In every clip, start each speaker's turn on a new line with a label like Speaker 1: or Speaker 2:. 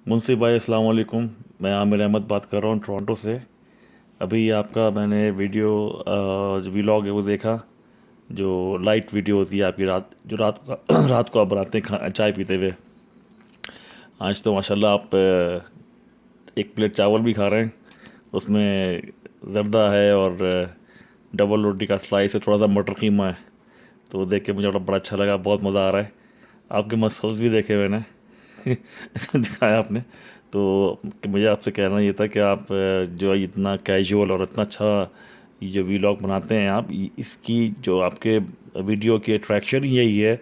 Speaker 1: मुंशी भाई अस्सलाम वालेकुम। मैं आमिर अहमद बात कर रहा हूँ टोरंटो से। अभी आपका मैंने वीडियो जो वीलॉग है वो देखा। जो लाइट वीडियो होती है आपकी, रात जो रात को रात को आप बनाते हैं चाय पीते हुए। आज तो माशाल्लाह आप एक प्लेट चावल भी खा रहे हैं। उसमें ज़र्दा है और डबल रोटी का स्लाइस है, थोड़ा सा मटर कीमा है। तो वो देख के मुझे बड़ा अच्छा लगा, बहुत मज़ा आ रहा है। आपके मसल्स भी देखे मैंने दिखाया आपने। तो कि मुझे आपसे कहना ये था कि आप जो इतना कैजुअल और इतना अच्छा ये जो वीलॉग बनाते हैं आप, इसकी जो आपके वीडियो की अट्रैक्शन ही यही है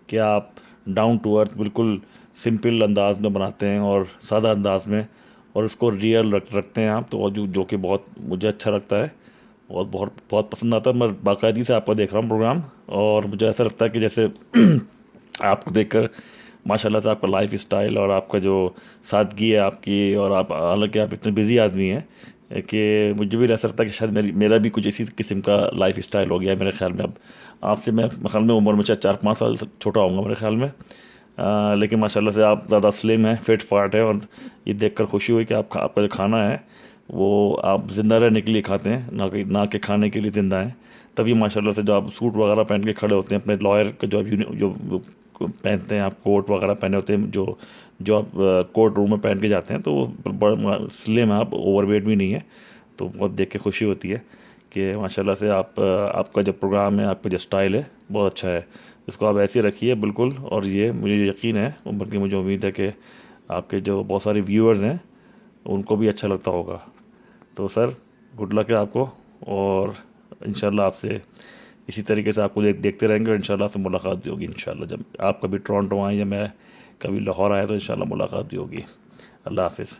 Speaker 1: कि आप डाउन टू अर्थ बिल्कुल सिंपल अंदाज में बनाते हैं और सादा अंदाज में, और उसको रियल रखते हैं आप। तो और जो कि बहुत मुझे अच्छा लगता है और बहुत बहुत पसंद आता है। मैं बाकायदगी से आपका देख रहा हूँ प्रोग्राम, और मुझे ऐसा लगता है कि जैसे आपको देखकर माशाल्लाह से आपका लाइफ स्टाइल और आपका जो सादगी है आपकी, और आप हालांकि आप इतने बिजी आदमी हैं कि मुझे भी ऐसा लगता है कि शायद मेरा भी कुछ इसी किस्म का लाइफ स्टाइल हो गया है मेरे ख्याल में। अब आपसे मैं ख्याल में उम्र में चाहे 4-5 साल छोटा होऊंगा मेरे ख्याल में। लेकिन माशाल्लाह से आप ज़्यादा स्लिम हैं, फिट फाट है, और ये देखकर खुशी हुई कि आपका जो खाना है वो आप ज़िंदा रहने के लिए खाते हैं, ना कि खाने के लिए ज़िंदा हैं। तभी माशाल्लाह से जो आप सूट वगैरह पहन के खड़े होते हैं अपने लॉयर का, जो जो पहनते हैं आप, कोट वगैरह पहने होते हैं, जो जो आप कोर्ट रूम में पहन के जाते हैं, तो वो बड़ा स्लिम है, आप ओवरवेट भी नहीं है। तो बहुत देख के खुशी होती है कि माशाल्लाह से आपका जो प्रोग्राम है, आपका जो स्टाइल है बहुत अच्छा है। इसको आप ऐसे रखिए बिल्कुल, और ये मुझे यकीन है, बल्कि मुझे उम्मीद है कि आपके जो बहुत सारे व्यूअर्स हैं उनको भी अच्छा लगता होगा। तो सर, गुड लक है आपको, और इंशाल्लाह आपसे इसी तरीके से आपको देखते रहेंगे, और इंशाल्लाह आपसे मुलाकात भी होगी। इंशाल्लाह जब आप कभी टोरंटो आएँ या मैं कभी लाहौर आया तो इंशाल्लाह मुलाकात भी होगी। अल्लाह हाफिज़।